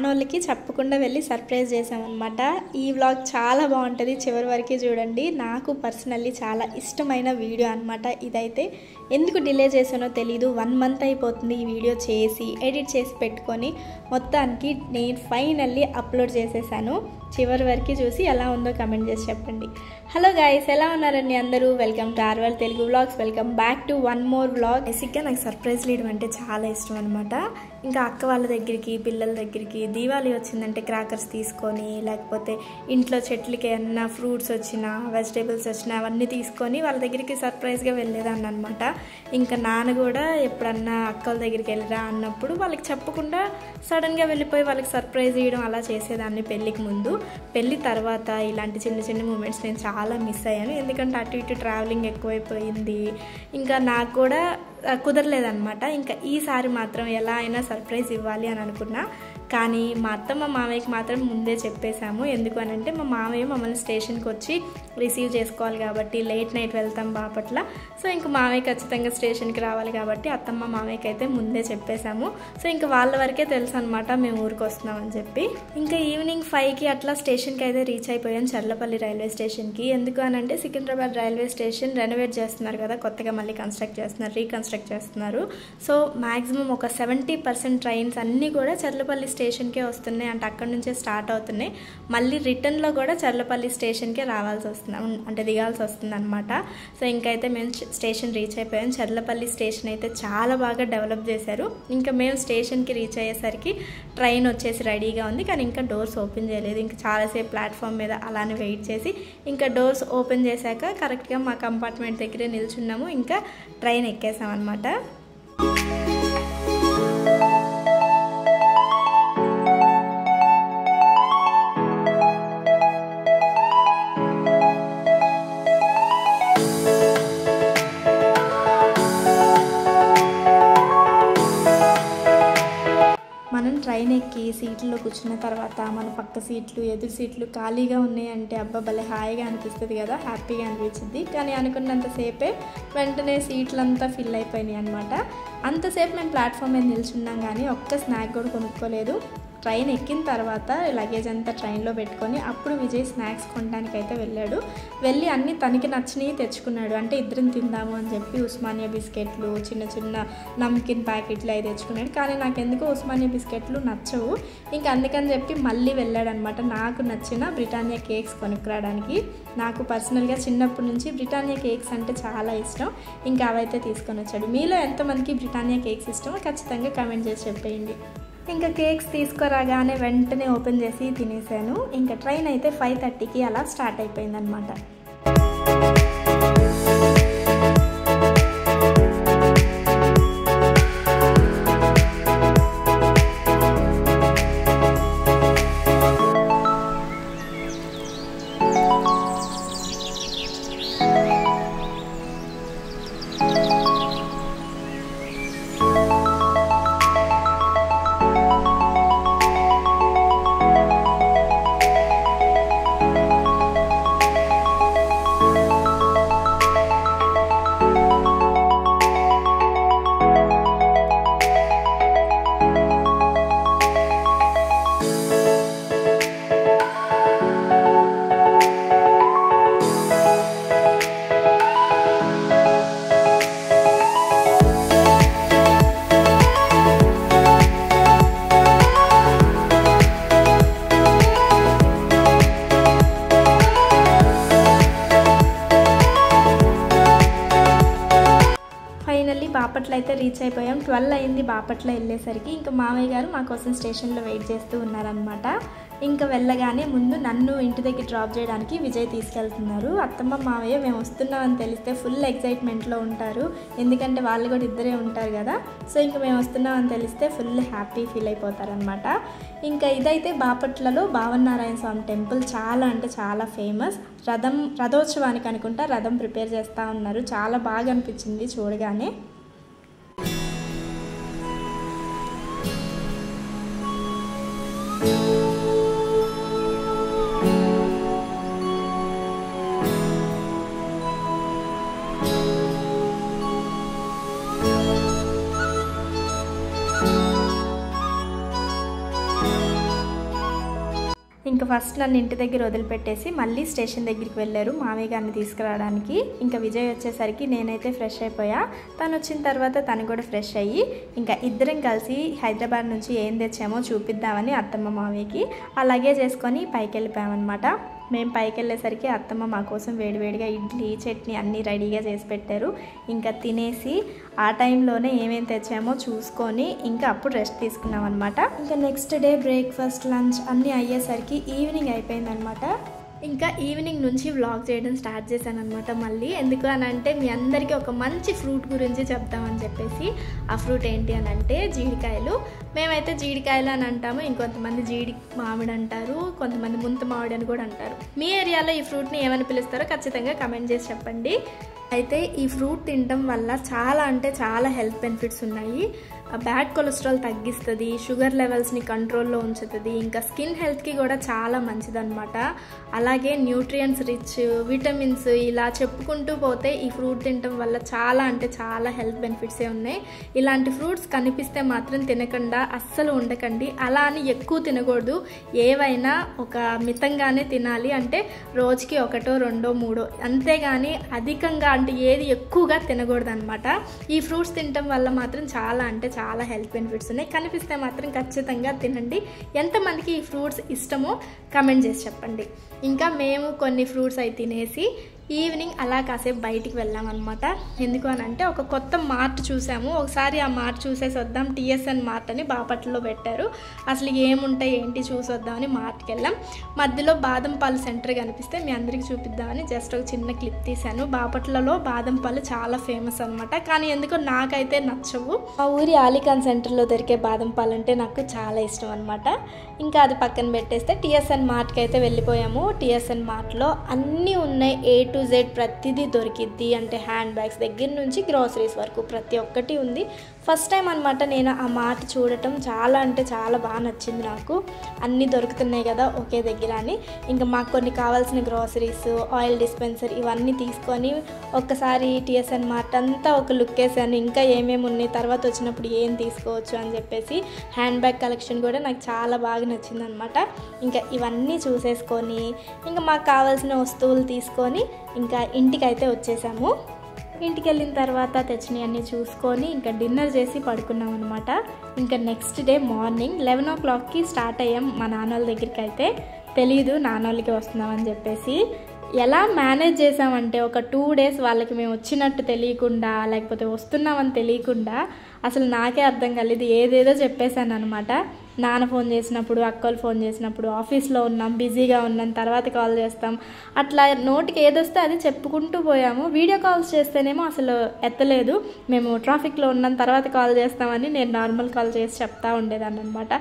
రానోళ్ళకి చెప్పకుండా వెళ్ళి సర్ప్రైజ్ చేసామన్నమాట. ఈ వ్లాగ్ చాలా బాగుంటుంది, చివరి వరకు చూడండి. నాకు పర్సనల్లీ చాలా ఇష్టమైన వీడియో అనమాట ఇదైతే. ఎందుకు డిలే చేసానో తెలీదు, 1 మంత్ అయిపోతుంది ఈ వీడియో చేసి ఎడిట్ చేసి పెట్టుకొని. మొత్తానికి నేను ఫైనల్లీ అప్లోడ్ చేసేసాను. చివరి వరకు చూసి ఎలా ఉందో కమెంట్ చేసి చెప్పండి. హలో గైస్, ఎలా ఉన్నారండి అందరూ? Welcome to Arval Telugu vlogs. Welcome back to one more vlog. బేసిక్గా నాకు సర్ప్రైజ్ లీడర్ అంటే చాలా ఇష్టం అనమాట. ఇంకా అక్క వాళ్ళ దగ్గరికి, పిల్లల దగ్గరికి దీవాళి వచ్చిందంటే క్రాకర్స్ తీసుకొని, లేకపోతే ఇంట్లో చెట్లకి ఏమన్నా ఫ్రూట్స్ వచ్చినా, వెజిటేబుల్స్ వచ్చినా అవన్నీ తీసుకొని వాళ్ళ దగ్గరికి సర్ప్రైజ్గా వెళ్ళేదాన్ని అనమాట. ఇంకా నాన్న కూడా ఎప్పుడన్నా అక్క వాళ్ళ దగ్గరికి వెళ్ళిరా అన్నప్పుడు వాళ్ళకి చెప్పకుండా సడన్గా వెళ్ళిపోయి వాళ్ళకి సర్ప్రైజ్ ఇవ్వడం అలా చేసేదాన్ని పెళ్ళికి ముందు. పెళ్ళి తర్వాత ఇలాంటి చిన్న చిన్న మూమెంట్స్ నేను చాలా మిస్ అయ్యాను. ఎందుకంటే అటు ఇటు ట్రావెలింగ్ ఎక్కువైపోయింది, ఇంకా నాకు కూడా కుదరలేదన్నమాట. ఇంకా ఈసారి మాత్రం ఎలా అయినా సర్ప్రైజ్ ఇవ్వాలి అని అనుకున్నా. కానీ మా అత్తమ్మ మామయ్యకి మాత్రం ముందే చెప్పేశాము. ఎందుకు అని అంటే మా మామయ్య మమ్మల్ని స్టేషన్కి వచ్చి రిసీవ్ చేసుకోవాలి కాబట్టి, లేట్ నైట్ వెళ్తాం బాపట్ల. సో ఇంకా మామయ్య ఖచ్చితంగా స్టేషన్కి రావాలి కాబట్టి అత్తమ్మ మామయ్యకి అయితే ముందే చెప్పేశాము. సో ఇంకా వాళ్ళ వరకే తెలుసు అనమాట మేము ఊరికి వస్తున్నామని చెప్పి. ఇంకా ఈవినింగ్ 5కి అట్లా స్టేషన్కి అయితే రీచ్ అయిపోయాం, చర్లపల్లి రైల్వే స్టేషన్కి. ఎందుకు అని అంటే సికింద్రాబాద్ రైల్వే స్టేషన్ రెనోవేట్ చేస్తున్నారు కదా, కొత్తగా మళ్ళీ రీకన్స్ట్రక్ట్ చేస్తున్నారు. సో మ్యాక్సిమం ఒక 70% ట్రైన్స్ అన్నీ కూడా చర్లపల్లి స్టేషన్కే వస్తున్నాయి, అంటే అక్కడ నుంచే స్టార్ట్ అవుతున్నాయి. మళ్ళీ రిటర్న్లో కూడా చర్లపల్లి స్టేషన్కే రావాల్సి వస్తుంది, అంటే దిగాల్సి వస్తుంది అనమాట. సో ఇంకైతే మేము స్టేషన్ రీచ్ అయిపోయాం. చర్లపల్లి స్టేషన్ అయితే చాలా బాగా డెవలప్ చేశారు. ఇంకా మేము స్టేషన్కి రీచ్ అయ్యేసరికి ట్రైన్ వచ్చేసి రెడీగా ఉంది, కానీ ఇంకా డోర్స్ ఓపెన్ చేయలేదు. ఇంకా చాలాసేపు ప్లాట్ఫామ్ మీద అలానే వెయిట్ చేసి ఇంకా డోర్స్ ఓపెన్ చేశాక కరెక్ట్గా మా కంపార్ట్మెంట్ దగ్గరే నిల్చున్నాము. ఇంకా ట్రైన్ ఎక్కేసాం అనమాట. మనం ట్రైన్ ఎక్కి సీట్లలో కూర్చున్న తర్వాత మన పక్క సీట్లు, ఎదురు సీట్లు ఖాళీగా ఉన్నాయంటే అబ్బా భలే హాయిగా అనిపిస్తుంది కదా, హ్యాపీగా అనిపించింది. కానీ అనుకున్నంతసేపే వెంటనే సీట్లంతా ఫిల్ అయిపోయినాయి అనమాట. అంతసేపు మేము ప్లాట్ఫామ్ మీద నిల్చున్నాం కానీ ఒక్క స్నాక్ కూడా కొనుక్కోలేదు. ట్రైన్ ఎక్కిన తర్వాత లగేజ్ అంతా ట్రైన్లో పెట్టుకొని అప్పుడు విజయ్ స్నాక్స్ కొనడానికి అయితే వెళ్ళాడు. వెళ్ళి అన్నీ తనకి నచ్చినవి తెచ్చుకున్నాడు. అంటే ఇద్దరం తిందాము అని చెప్పి ఉస్మానియా బిస్కెట్లు, చిన్న చిన్న నమ్కిన్ ప్యాకెట్లు అవి తెచ్చుకున్నాడు. కానీ నాకు ఎందుకో ఉస్మానియా బిస్కెట్లు నచ్చవు. ఇంకా అందుకని చెప్పి మళ్ళీ వెళ్ళాడనమాట నాకు నచ్చిన బ్రిటానియా కేక్స్ కొనుక్కురావడానికి. నాకు పర్సనల్గా చిన్నప్పటి నుంచి బ్రిటానియా కేక్స్ అంటే చాలా ఇష్టం. ఇంకా అవైతే తీసుకొని వచ్చాడు. మీలో ఎంతమందికి బ్రిటానియా కేక్స్ ఇష్టమో ఖచ్చితంగా కామెంట్ చేసి చెప్పేయండి. ఇంకా కేక్స్ తీసుకురాగానే వెంటనే ఓపెన్ చేసి తినేసాను. ఇంకా ట్రైన్ అయితే 5:30కి అలా స్టార్ట్ అయిపోయిందనమాట. బాపట్ల అయితే రీచ్ అయిపోయాం. 12 అయింది బాపట్ల వెళ్ళేసరికి. ఇంకా మామయ్య గారు మా కోసం స్టేషన్లో వెయిట్ చేస్తూ ఉన్నారనమాట. ఇంకా వెళ్ళగానే ముందు నన్ను ఇంటి దగ్గర డ్రాప్ చేయడానికి విజయ్ తీసుకెళ్తున్నారు. అత్తమ్మ మామయ్య మేము వస్తున్నామని తెలిస్తే ఫుల్ ఎక్సైట్మెంట్లో ఉంటారు, ఎందుకంటే వాళ్ళు కూడా ఇద్దరే ఉంటారు కదా. సో ఇంకా మేము వస్తున్నామని తెలిస్తే ఫుల్ హ్యాపీ ఫీల్ అయిపోతారనమాట. ఇంకా ఇదైతే బాపట్లలో భావనారాయణ స్వామి టెంపుల్ చాలా అంటే చాలా ఫేమస్. రథోత్సవానికి అనుకుంటా రథం ప్రిపేర్ చేస్తూ ఉన్నారు. చాలా బాగా అనిపించింది చూడగానే. ఇంకా ఫస్ట్ నన్ను ఇంటి దగ్గర వదిలిపెట్టేసి మళ్ళీ స్టేషన్ దగ్గరికి వెళ్ళారు మామయ్య గారిని తీసుకురావడానికి. ఇంకా విజయ్ వచ్చేసరికి నేనైతే ఫ్రెష్ అయిపోయా, తను వచ్చిన తర్వాత తను కూడా ఫ్రెష్ అయ్యి ఇంకా ఇద్దరం కలిసి హైదరాబాద్ నుంచి ఏం తెచ్చామో చూపిద్దామని అత్తమ్మ మామయ్యకి అలాగే చేసుకొని పైకి వెళ్ళిపోయామన్నమాట. మేము పైకి వెళ్ళేసరికి అత్తమ్మ మా కోసం వేడివేడిగా ఇడ్లీ చట్నీ అన్నీ రెడీగా చేసి పెట్టారు. ఇంకా తినేసి ఆ టైంలోనే ఏమేమి తెచ్చామో చూసుకొని ఇంకా అప్పుడు రెస్ట్ తీసుకున్నాం అనమాట. ఇంకా నెక్స్ట్ డే బ్రేక్ఫాస్ట్ లంచ్ అన్నీ అయ్యేసరికి ఈవినింగ్ అయిపోయిందనమాట. ఇంకా ఈవినింగ్ నుంచి వ్లాగ్ చేయడం స్టార్ట్ చేశాను అనమాట మళ్ళీ. ఎందుకు అని అంటే మీ అందరికీ ఒక మంచి ఫ్రూట్ గురించి చెప్తామని చెప్పేసి. ఆ ఫ్రూట్ ఏంటి అని అంటే జీడికాయలు. మేమైతే జీడికాయలు అని అంటాము, ఇంకొంతమంది జీడి మామిడి అంటారు, కొంతమంది ముంత మామిడి అని కూడా అంటారు. మీ ఏరియాలో ఈ ఫ్రూట్ని ఏమని పిలుస్తారో ఖచ్చితంగా కమెంట్ చేసి చెప్పండి. అయితే ఈ ఫ్రూట్ తినడం వల్ల చాలా అంటే చాలా హెల్త్ బెనిఫిట్స్ ఉన్నాయి. బ్యాడ్ కొలెస్ట్రాల్ తగ్గిస్తుంది, షుగర్ లెవెల్స్ని కంట్రోల్లో ఉంచుతుంది, ఇంకా స్కిన్ హెల్త్కి కూడా చాలా మంచిదన్నమాట. అలాగే న్యూట్రియంట్స్ రిచ్, విటమిన్స్ ఇలా చెప్పుకుంటూ పోతే ఈ ఫ్రూట్ తినడం వల్ల చాలా అంటే చాలా హెల్త్ బెనిఫిట్సే ఉన్నాయి. ఇలాంటి ఫ్రూట్స్ కనిపిస్తే మాత్రం తినకుండా అస్సలు ఉండకండి. అలా అని ఎక్కువ తినకూడదు, ఏవైనా ఒక మితంగానే తినాలి. అంటే రోజుకి 1, 2, 3 అంతేగాని అధికంగా అంటే ఏది ఎక్కువగా తినకూడదు అనమాట. ఈ ఫ్రూట్స్ తినడం వల్ల మాత్రం చాలా అంటే చాలా హెల్త్ బెనిఫిట్స్ ఉన్నాయి. కనిపిస్తే మాత్రం ఖచ్చితంగా తినండి. ఎంతమందికి ఈ ఫ్రూట్స్ ఇష్టమో కమెంట్ చేసి చెప్పండి. ఇంకా మేము కొన్ని ఫ్రూట్స్ అవి తినేసి ఈవినింగ్ అలా కాసేపు బయటికి వెళ్ళామన్నమాట. ఎందుకు అని అంటే ఒక కొత్త మార్ట్ చూసాము, ఒకసారి ఆ మార్ట్ చూసేసి వద్దాం. TSN మార్ట్ అని బాపట్లలో పెట్టారు. అసలు ఏముంటాయి ఏంటి చూసి వద్దామని మార్ట్కి వెళ్ళాం. మధ్యలో బాదం పాలు సెంటర్ కనిపిస్తే మీ అందరికీ చూపిద్దామని జస్ట్ ఒక చిన్న క్లిప్ తీశాను. బాపట్లలో బాదం పాలు చాలా ఫేమస్ అనమాట, కానీ ఎందుకో నాకైతే నచ్చవు. మా ఊరి ఆలికాన్ సెంటర్లో దొరికే బాదం పాలు అంటే నాకు చాలా ఇష్టం అనమాట. ఇంకా అది పక్కన పెట్టేస్తే TSN మార్ట్కి అయితే వెళ్ళిపోయాము. TSN మార్ట్లో అన్నీ ఉన్నాయి, A to Z ప్రతిదీ దొరికిద్ది. అంటే హ్యాండ్ బ్యాగ్స్ దగ్గర నుంచి గ్రోసరీస్ వరకు ప్రతి ఒక్కటి ఉంది. ఫస్ట్ టైం అనమాట నేను ఆ మార్ట్ చూడటం. చాలా అంటే చాలా బాగా నచ్చింది నాకు. అన్నీ దొరుకుతున్నాయి కదా ఒకే దగ్గర అని. ఇంకా మాకు కొన్ని కావాల్సిన గ్రోసరీస్, ఆయిల్ డిస్పెన్సర్ ఇవన్నీ తీసుకొని ఒక్కసారి TSN మార్ట్ అంతా ఒక లుక్ వేసాను. ఇంకా ఏమేమి ఉన్నాయి, తర్వాత వచ్చినప్పుడు ఏం తీసుకోవచ్చు అని చెప్పేసి. హ్యాండ్ బ్యాగ్ కలెక్షన్ కూడా నాకు చాలా బాగా నచ్చిందనమాట. ఇంకా ఇవన్నీ చూసేసుకొని ఇంకా మాకు కావాల్సిన వస్తువులు తీసుకొని ఇంకా ఇంటికైతే వచ్చేసాము. ఇంటికి వెళ్ళిన తర్వాత తెచ్చినవన్నీ చూసుకొని ఇంకా డిన్నర్ చేసి పడుకున్నాం అనమాట. ఇంకా నెక్స్ట్ డే మార్నింగ్ 11 o'clockకి స్టార్ట్ అయ్యాం మా నాన్నోళ్ళ దగ్గరికి. అయితే తెలీదు నాన్నోళ్ళకి వస్తున్నామని చెప్పేసి. ఎలా మేనేజ్ చేసామంటే ఒక 2 days వాళ్ళకి మేము వచ్చినట్టు తెలియకుండా, లేకపోతే వస్తున్నామని తెలియకుండా అసలు నాకే అర్థం కాలేదు. ఏదేదో చెప్పేశాను అనమాట. నాన్న ఫోన్ చేసినప్పుడు, అక్కలు ఫోన్ చేసినప్పుడు ఆఫీస్లో ఉన్నాం, బిజీగా ఉన్నాం, తర్వాత కాల్ చేస్తాం, అట్లా నోటికి ఏదొస్తే అది చెప్పుకుంటూ పోయాము. వీడియో కాల్స్ చేస్తేనేమో అసలు ఎత్తలేదు. మేము ట్రాఫిక్లో ఉన్నాం, తర్వాత కాల్ చేస్తామని నేను నార్మల్ కాల్ చేసి చెప్తా ఉండేదాన్ని అనమాట.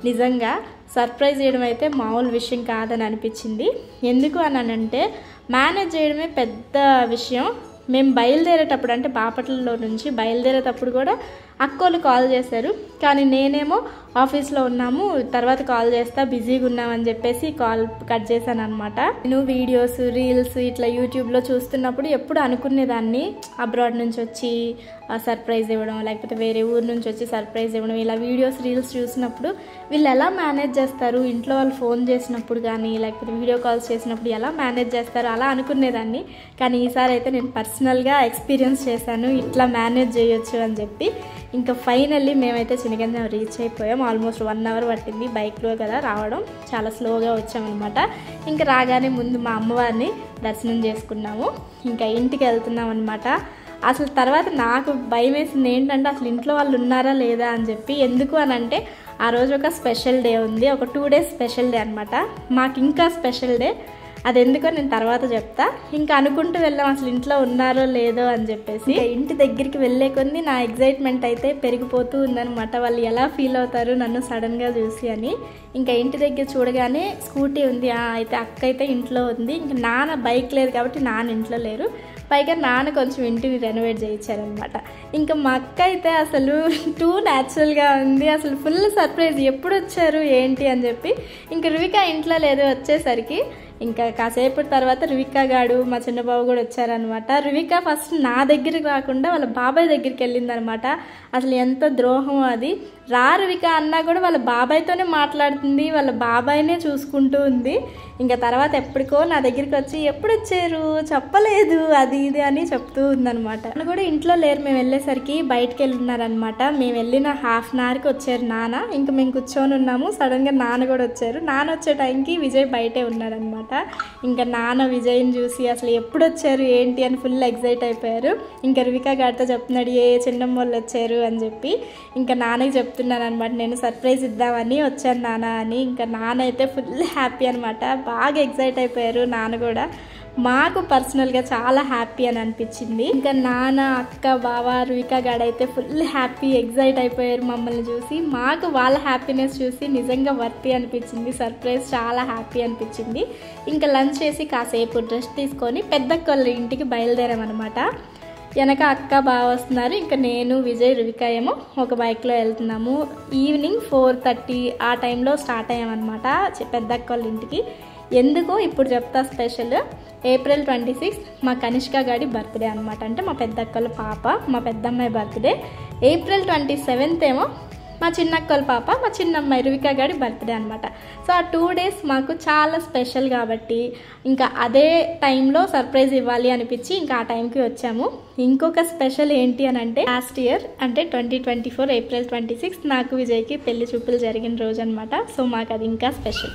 నిజంగా సర్ప్రైజ్ చేయడం అయితే మామూలు విషయం కాదని అనిపించింది. ఎందుకు అని అంటే మేనేజ్ చేయడమే పెద్ద విషయం. మేము బయలుదేరేటప్పుడు అంటే బాపట్లలో నుంచి బయలుదేరేటప్పుడు కూడా అక్కోళ్ళు కాల్ చేశారు, కానీ నేనేమో ఆఫీస్లో ఉన్నాము, తర్వాత కాల్ చేస్తా, బిజీగా ఉన్నామని చెప్పేసి కాల్ కట్ చేశాను అనమాట. నేను వీడియోస్, రీల్స్ ఇట్లా యూట్యూబ్లో చూస్తున్నప్పుడు ఎప్పుడు అనుకునేదాన్ని అబ్రాడ్ నుంచి వచ్చి సర్ప్రైజ్ ఇవ్వడం, లేకపోతే వేరే ఊరు నుంచి వచ్చి సర్ప్రైజ్ ఇవ్వడం, ఇలా వీడియోస్, రీల్స్ చూసినప్పుడు వీళ్ళు ఎలా మేనేజ్ చేస్తారు, ఇంట్లో వాళ్ళు ఫోన్ చేసినప్పుడు కానీ లేకపోతే వీడియో కాల్స్ చేసినప్పుడు ఎలా మేనేజ్ చేస్తారు అలా అనుకునేదాన్ని. కానీ ఈసారి అయితే నేను పర్సనల్గా ఎక్స్పీరియన్స్ చేశాను, ఇట్లా మేనేజ్ చేయొచ్చు అని చెప్పి. ఇంకా ఫైనల్లీ మేమైతే చినగంజాం రీచ్ అయిపోయాం. ఆల్మోస్ట్ 1 hour పట్టింది, బైక్లో కదా రావడం, చాలా స్లోగా వచ్చామన్నమాట. ఇంకా రాగానే ముందు మా అమ్మవారిని దర్శనం చేసుకున్నాము. ఇంకా ఇంటికి వెళ్తున్నాం అనమాట. అసలు తర్వాత నాకు భయం వేసింది ఏంటంటే అసలు ఇంట్లో వాళ్ళు ఉన్నారా లేదా అని చెప్పి. ఎందుకు అని అంటే ఆ రోజు ఒక స్పెషల్ డే ఉంది, ఒక 2 days స్పెషల్ డే అనమాట. మాకు ఇంకా స్పెషల్ డే, అది ఎందుకో నేను తర్వాత చెప్తా. ఇంకా అనుకుంటూ వెళ్ళాం అసలు ఇంట్లో ఉన్నారో లేదో అని చెప్పేసి. ఇంటి దగ్గరికి వెళ్ళే కొన్ని నా ఎగ్జైట్మెంట్ అయితే పెరిగిపోతూ ఉందనమాట. వాళ్ళు ఎలా ఫీల్ అవుతారు నన్ను సడన్గా చూసి అని. ఇంకా ఇంటి దగ్గర చూడగానే స్కూటీ ఉంది, అయితే అక్క అయితే ఇంట్లో ఉంది. ఇంకా నాన్న బైక్ లేదు కాబట్టి నాన్న ఇంట్లో లేరు, పైగా నాన్న కొంచెం ఇంటిని రెనోవేట్ చేయించారనమాట. ఇంకా మా అక్క అయితే అసలు టూ న్యాచురల్గా ఉంది, అసలు ఫుల్ సర్ప్రైజ్, ఎప్పుడు వచ్చారు ఏంటి అని చెప్పి. ఇంకా రువిక ఇంట్లో లేదు, వచ్చేసరికి ఇంకా కాసేపటి తర్వాత రువిక గాడు మా చిన్నబాబు కూడా వచ్చారనమాట. రువిక ఫస్ట్ నా దగ్గరికి రాకుండా వాళ్ళ బాబాయ్ దగ్గరికి వెళ్ళిందనమాట. అసలు ఎంత ద్రోహం అది. రా రువిక అన్నా కూడా వాళ్ళ బాబాయ్తోనే మాట్లాడుతుంది, వాళ్ళ బాబాయ్నే చూసుకుంటూ ఉంది. ఇంకా తర్వాత ఎప్పటికో నా దగ్గరికి వచ్చి ఎప్పుడు వచ్చారు చెప్పలేదు అది ఇది అని చెప్తూ ఉందనమాట. నాన్న కూడా ఇంట్లో లేరు, మేము వెళ్ళేసరికి బయటకు వెళ్ళున్నారనమాట. మేము వెళ్ళిన హాఫ్ అన్ అవర్కి వచ్చారు నాన్న. ఇంకా మేము కూర్చొని ఉన్నాము, సడన్గా నాన్న కూడా వచ్చారు. నాన్న వచ్చే టైంకి విజయ్ బయటే ఉన్నారనమాట. ఇంకా నాన్న విజయ్ని చూసి అసలు ఎప్పుడు వచ్చారు ఏంటి అని ఫుల్ ఎగ్జైట్ అయిపోయారు. ఇంకా రువిక గారితో చెప్తున్నాడు ఏ చిన్నమ్మ వాళ్ళు వచ్చారు అని చెప్పి. ఇంకా నాన్నకి చెప్తున్నాను అనమాట, నేను సర్ప్రైజ్ ఇద్దామని వచ్చాను నాన్న అని. ఇంకా నాన్న అయితే ఫుల్ హ్యాపీ అనమాట, బాగా ఎగ్జైట్ అయిపోయారు నాన్న కూడా. మాకు పర్సనల్గా చాలా హ్యాపీ అని అనిపించింది. ఇంకా నాన్న అక్క బావ రువిక గాడైతే ఫుల్ హ్యాపీ ఎగ్జైట్ అయిపోయారు మమ్మల్ని చూసి. మాకు వాళ్ళ హ్యాపీనెస్ చూసి నిజంగా వర్తి అనిపించింది, సర్ప్రైజ్ చాలా హ్యాపీ అనిపించింది. ఇంకా లంచ్ చేసి కాసేపు రెస్ట్ తీసుకొని పెద్దక్క వాళ్ళ ఇంటికి బయలుదేరామన్నమాట. వెనక అక్క బాగా వస్తున్నారు, ఇంకా నేను విజయ్ రువిక ఏమో ఒక బైక్లో వెళ్తున్నాము. ఈవినింగ్ 4:30 ఆ టైంలో స్టార్ట్ అయ్యామన్నమాట పెద్దక్క వాళ్ళ ఇంటికి. ఎందుకో ఇప్పుడు చెప్తా స్పెషల్. April 26 మా కనిష్క గాడి బర్త్డే అనమాట, అంటే మా పెద్దక్కల పాప, మా పెద్దమ్మాయి బర్త్డే. April 27 ఏమో మా చిన్నక్కల పాప, మా చిన్నమ్మాయి రువిక గాడి బర్త్డే అనమాట. సో ఆ 2 days మాకు చాలా స్పెషల్ కాబట్టి ఇంకా అదే టైంలో సర్ప్రైజ్ ఇవ్వాలి అనిపించి ఇంకా ఆ టైంకి వచ్చాము. ఇంకొక స్పెషల్ ఏంటి అని అంటే లాస్ట్ ఇయర్ అంటే 2024 April 26 నాకు విజయ్కి పెళ్లి చూపులు జరిగిన రోజు అనమాట. సో మాకు అది ఇంకా స్పెషల్.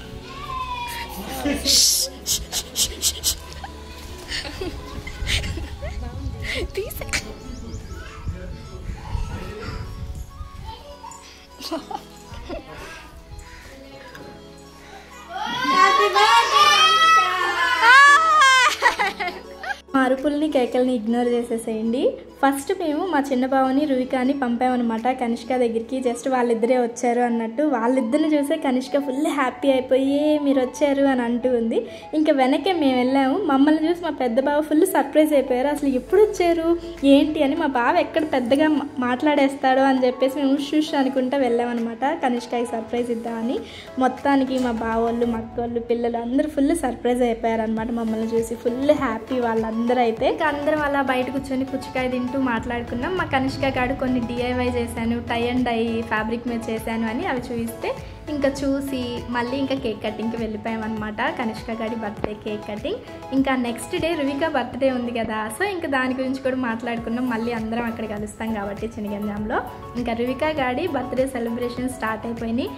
మా అరుపుల్ని కేకల్ని ఇగ్నోర్ చేసేసేయండి. ఫస్ట్ మేము మా చిన్న బావని రువికాని పంపామన్నమాట కనిష్క దగ్గరికి. జస్ట్ వాళ్ళిద్దరే వచ్చారు అన్నట్టు. వాళ్ళిద్దరిని చూసే కనిష్క ఫుల్ హ్యాపీ అయిపోయి మీరు వచ్చారు అని అంటూ ఉంది. ఇంకా వెనకే మేము వెళ్ళాము. మమ్మల్ని చూసి మా పెద్ద బావ ఫుల్ సర్ప్రైజ్ అయిపోయారు. అసలు ఎప్పుడు వచ్చారు ఏంటి అని. మా బావ ఎక్కడ పెద్దగా మాట్లాడేస్తాడో అని చెప్పేసి మేము షూష్ అనుకుంటా వెళ్ళామన్నమాట కనిష్కకి సర్ప్రైజ్ ఇద్దామని. మొత్తానికి మా బావోళ్ళు మా అక్కోళ్ళు పిల్లలు అందరూ ఫుల్ సర్ప్రైజ్ అయిపోయారు అనమాట మమ్మల్ని చూసి. ఫుల్ హ్యాపీ వాళ్ళందరూ అయితే. ఇంకా అందరం అలా బయట కూర్చొని పుచ్చకాయ తింటూ మాట్లాడుకున్నాం. మా కనిష్క గాడు కొన్ని DIY చేశాను, టై అండ్ డై ఫ్యాబ్రిక్ మీద చేశాను అని అవి చూపిస్తే ఇంకా చూసి మళ్ళీ ఇంకా కేక్ కటింగ్కి వెళ్ళిపోయామన్నమాట. కనిష్క గాడి బర్త్డే కేక్ కటింగ్. ఇంకా నెక్స్ట్ డే రువిక బర్త్డే ఉంది కదా, సో ఇంకా దాని గురించి కూడా మాట్లాడుకున్నాం. మళ్ళీ అందరం అక్కడ కలుస్తాం కాబట్టి చినగంజాంలో. ఇంకా రువిక గాడి బర్త్డే సెలబ్రేషన్ స్టార్ట్ అయిపోయినాయి.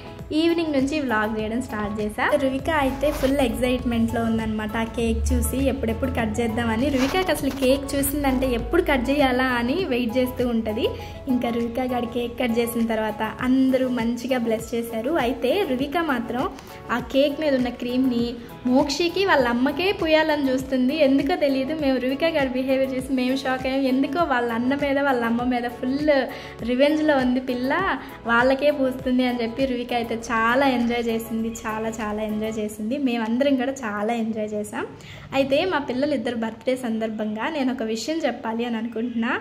ఈవినింగ్ నుంచి వ్లాగ్ చేయడం స్టార్ట్ చేశా. రువిక అయితే ఫుల్ ఎగ్జైట్మెంట్లో ఉందన్నమాట ఆ కేక్ చూసి, ఎప్పుడెప్పుడు కట్ చేద్దామని. రువికకి అసలు కేక్ చూసిందంటే ఎప్పుడు కట్ చేయాలా అని వెయిట్ చేస్తూ ఉంటుంది. ఇంకా రువిక గాడి కేక్ కట్ చేసిన తర్వాత అందరూ మంచిగా బ్లెస్ చేశారు. అయితే రువిక మాత్రం ఆ కేక్ మీద ఉన్న క్రీమ్ని మోక్షికి వాళ్ళ అమ్మకే పూయాలని చూస్తుంది. ఎందుకో తెలియదు. మేము రువిక గారి బిహేవియర్ చూసి మేము షాక్ అయ్యాం. ఎందుకో వాళ్ళ అన్న మీద వాళ్ళ అమ్మ మీద ఫుల్ రివెంజ్లో ఉంది పిల్ల, వాళ్ళకే పూస్తుంది అని చెప్పి రువిక అయితే చాలా ఎంజాయ్ చేసింది. చాలా చాలా ఎంజాయ్ చేసింది. మేమందరం కూడా చాలా ఎంజాయ్ చేసాం. అయితే మా పిల్లలు ఇద్దరు బర్త్డే సందర్భంగా నేను ఒక విషయం చెప్పాలి అని అనుకుంటున్నా.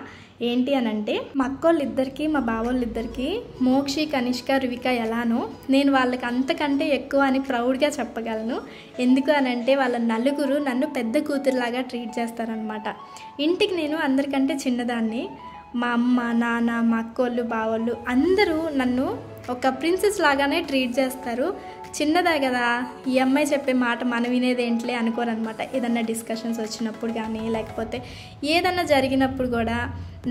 ఏంటి అని అంటే మా అక్కోళ్ళిద్దరికి మా బావోళ్ళిద్దరికి మోక్షి కనిష్క రువిక ఎలానో నేను వాళ్ళకి అంతకంటే ఎక్కువ అని ప్రౌడ్గా చెప్పగలను. ఎందుకు అని అంటే వాళ్ళ నలుగురు నన్ను పెద్ద కూతురులాగా ట్రీట్ చేస్తారనమాట. ఇంటికి నేను అందరికంటే చిన్నదాన్ని. మా అమ్మ నాన్న మా అక్కోళ్ళు బావోళ్ళు అందరూ నన్ను ఒక ప్రిన్సెస్ లాగానే ట్రీట్ చేస్తారు. చిన్నదా కదా ఈ అమ్మాయి చెప్పే మాట మనం వినేదేంట్లే అనుకోరనమాట. ఏదన్నా డిస్కషన్స్ వచ్చినప్పుడు కానీ లేకపోతే ఏదన్నా జరిగినప్పుడు కూడా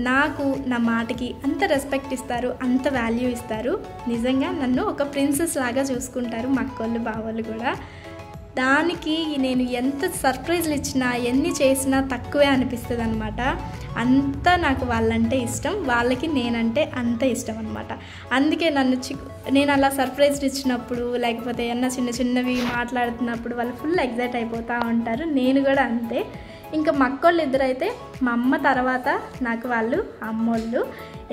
నాకు నా మాటకి అంత రెస్పెక్ట్ ఇస్తారు, అంత వాల్యూ ఇస్తారు. నిజంగా నన్ను ఒక ప్రిన్సెస్ లాగా చూసుకుంటారు మా అక్కోళ్ళు బావోళ్ళు కూడా. దానికి నేను ఎంత సర్ప్రైజ్లు ఇచ్చినా ఎన్ని చేసినా తక్కువే అనిపిస్తుంది అనమాట. అంత నాకు వాళ్ళంటే ఇష్టం, వాళ్ళకి నేనంటే అంత ఇష్టం అనమాట. అందుకే నేను అలా సర్ప్రైజ్ ఇచ్చినప్పుడు లేకపోతే ఏమన్నా చిన్న చిన్నవి మాట్లాడుతున్నప్పుడు వాళ్ళు ఫుల్ ఎగ్జైట్ అయిపోతూ ఉంటారు. నేను కూడా అంతే. ఇంకా మా అక్కోళ్ళు ఇద్దరైతే మా అమ్మ తర్వాత నాకు వాళ్ళు అమ్మోళ్ళు.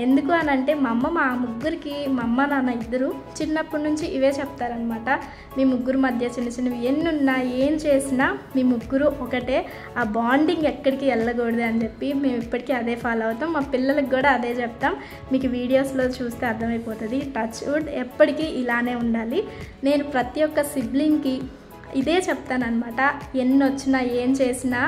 ఎందుకు అని అంటే మా ముగ్గురికి మా అమ్మ నాన్న ఇద్దరు చిన్నప్పటి నుంచి ఇవే చెప్తారనమాట. మీ ముగ్గురు మధ్య చిన్న చిన్నవి ఎన్నున్నా ఏం చేసినా మీ ముగ్గురు ఒకటే, ఆ బాండింగ్ ఎక్కడికి వెళ్ళకూడదు అని చెప్పి మేము ఇప్పటికీ అదే ఫాలో అవుతాం. మా పిల్లలకు కూడా అదే చెప్తాం. మీకు వీడియోస్లో చూస్తే అర్థమైపోతుంది. టచ్ వుడ్ ఎప్పటికీ ఇలానే ఉండాలి. నేను ప్రతి ఒక్క సిబ్లింగ్కి ఇదే చెప్తానమాట. ఎన్ని వచ్చినా ఏం చేసినా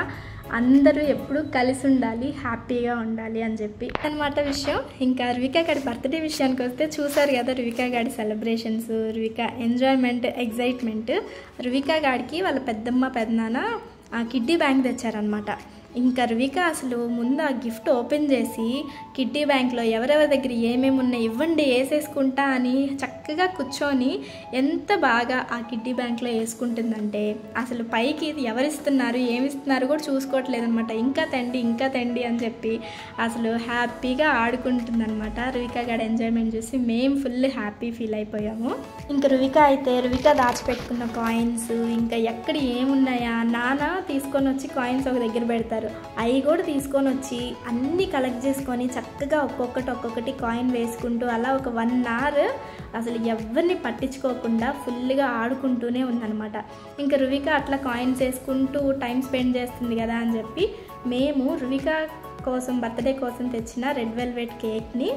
అందరూ ఎప్పుడూ కలిసి ఉండాలి, హ్యాపీగా ఉండాలి అని చెప్పి అన్నమాట విషయం. ఇంకా రువిక గారి బర్త్డే విషయానికి వస్తే చూసారు కదా రువిక గారి సెలబ్రేషన్స్, రువిక ఎంజాయ్మెంట్, ఎగ్జైట్మెంట్. రువిక గారికి వాళ్ళ పెద్దమ్మ పెద్దనాన్న కిడ్డీ బ్యాంక్ తెచ్చారనమాట. ఇంకా రువిక అసలు ముందు ఆ గిఫ్ట్ ఓపెన్ చేసి కిడ్డీ బ్యాంక్లో ఎవరెవరి దగ్గర ఏమేమి ఉన్నాయి ఇవ్వండి వేసేసుకుంటా అని చక్కగా కూర్చొని ఎంత బాగా ఆ కిడ్డీ బ్యాంక్లో వేసుకుంటుందంటే అసలు పైకి ఎవరిస్తున్నారు ఏమిస్తున్నారు కూడా చూసుకోవట్లేదు అనమాట. ఇంకా తండి అని చెప్పి అసలు హ్యాపీగా ఆడుకుంటుందన్నమాట. రువిక గారి ఎంజాయ్మెంట్ చూసి మేము ఫుల్ హ్యాపీ ఫీల్ అయిపోయాము. ఇంకా రువిక దాచిపెట్టుకున్న కాయిన్స్ ఇంకా ఎక్కడ ఏమున్నాయా నాన్న తీసుకొని వచ్చి కాయిన్స్ ఒక దగ్గర పెడతారు, అవి కూడా తీసుకొని వచ్చి అన్నీ కలెక్ట్ చేసుకొని చక్కగా ఒక్కొక్కటి కాయిన్ వేసుకుంటూ అలా ఒక 1 hour అసలు ఎవరిని పట్టించుకోకుండా ఫుల్గా ఆడుకుంటూనే ఉందన్నమాట. ఇంకా రువిక అట్లా కాయిన్స్ వేసుకుంటూ టైం స్పెండ్ చేస్తుంది కదా అని చెప్పి మేము రువిక కోసం బర్త్డే కోసం తెచ్చిన రెడ్ వెల్వెట్ కేక్ని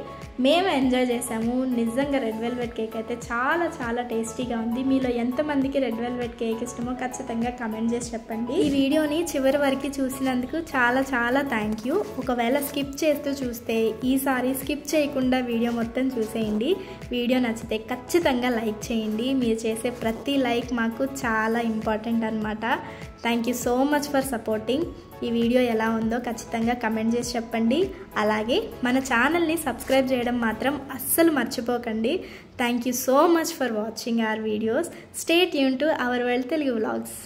మేము ఎంజాయ్ చేసాము. నిజంగా రెడ్ వెల్వెట్ కేక్ అయితే చాలా చాలా టేస్టీగా ఉంది. మీలో ఎంతమందికి రెడ్ వెల్వెట్ కేక్ ఇష్టమో ఖచ్చితంగా కమెంట్ చేసి చెప్పండి. ఈ వీడియోని చివరి వరకు చూసినందుకు చాలా చాలా థ్యాంక్ యూ. ఒకవేళ స్కిప్ చేస్తూ చూస్తే ఈసారి స్కిప్ చేయకుండా వీడియో మొత్తం చూసేయండి. వీడియో నచ్చితే ఖచ్చితంగా లైక్ చేయండి. మీరు చేసే ప్రతి లైక్ మాకు చాలా ఇంపార్టెంట్ అనమాట. Thank you so much for supporting. ఈ వీడియో ఎలా ఉందో ఖచ్చితంగా కమెంట్ చేసి చెప్పండి. అలాగే మన ఛానల్ని సబ్స్క్రైబ్ చేయడం మాత్రం అస్సలు మర్చిపోకండి. Thank you so much for watching our videos. Stay tune to our world Telugu vlogs.